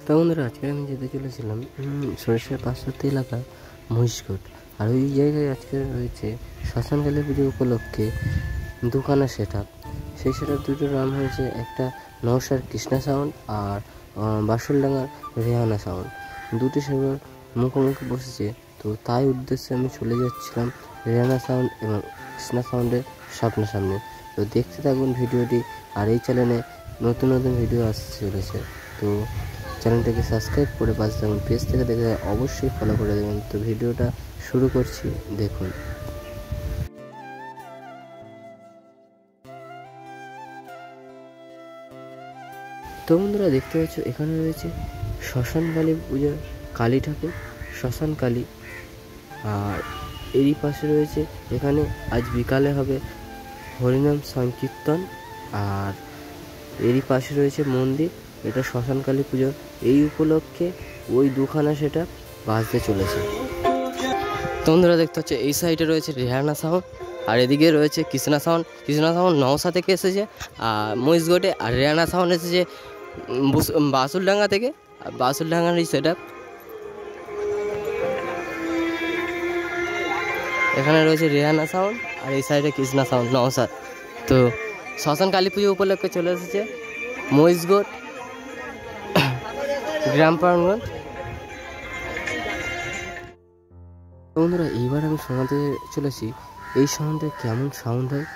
তো বন্ধুরা, আজকে আমি যেতে চলেছিলাম সরিষার পার্শ্ববর্তী এলাকা মহিষগড়। আর ওই জায়গায় আজকে রয়েছে শ্মশানকালী পুজো উপলক্ষে দুখানা সেট আপ। সেই সেট আপ দুটোর নাম হয়েছে, একটা নওশার কৃষ্ণা সাউন্ড আর বাসুলডাঙ্গার রেহানা সাউন্ড। দুটি সেবার মুখোমুখি বসেছে, তো তাই উদ্দেশ্যে আমি চলে যাচ্ছিলাম রেহানা সাউন্ড এবং কৃষ্ণা সাউন্ডের সামনাসামনি। তো দেখতে থাকুন ভিডিওটি। আর এই চ্যানেলে নতুন নতুন ভিডিও আসতে চলেছে, তো চ্যানেলটাকে সাবস্ক্রাইব করে পাশে থাকুন। পেজ থেকে দেখে অবশ্যই ফলো করে দেবেন। তো ভিডিওটা শুরু করছি, দেখুন। তো বন্ধুরা, দেখতে পাচ্ছ এখানে রয়েছে শ্মশান কালী পূজার কালী ঠাকুর, শ্মশান কালী। আর এরই পাশে রয়েছে, এখানে আজ বিকালে হবে হরিনাম সংকীর্তন। আর এরই পাশে রয়েছে মন্দির, এটা শ্মশান কালী পুজো। এই উপলক্ষে ওই দুখানা সেটা বাজতে চলেছে। তো বন্ধুরা, দেখতে হচ্ছে এই সাইডে রয়েছে রেহানা সাউন্ড, আর এদিকে রয়েছে কৃষ্ণা সাউন্ড। কৃষ্ণা সাউন্ড নওশা থেকে এসেছে আর মহিষগড়ে, আর রেহানা সাউন্ড এসেছে বাসুলডাঙ্গা থেকে। আর বাসুলডাঙ্গার এই সেট আপ। এখানে রয়েছে রেহানা সাউন্ড আর এই সাইডে কৃষ্ণা সাউন্ড নওশা। তো শ্মশান কালী পুজো উপলক্ষে চলে এসেছে মহিষগড় গ্রাম প্রাঙ্গণ। বন্ধুরা, এইবার আমি শোনাতে চলেছি এই সাউন্ডে কেমন সাউন্ড হয়,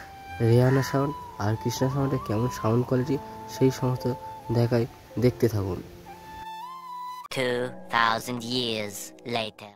রেহানা সাউন্ড আর কৃষ্ণা সাউন্ডে কেমন সাউন্ড কোয়ালিটি, সেই সমস্ত দেখায়। দেখতে থাকুন। 2000 years later.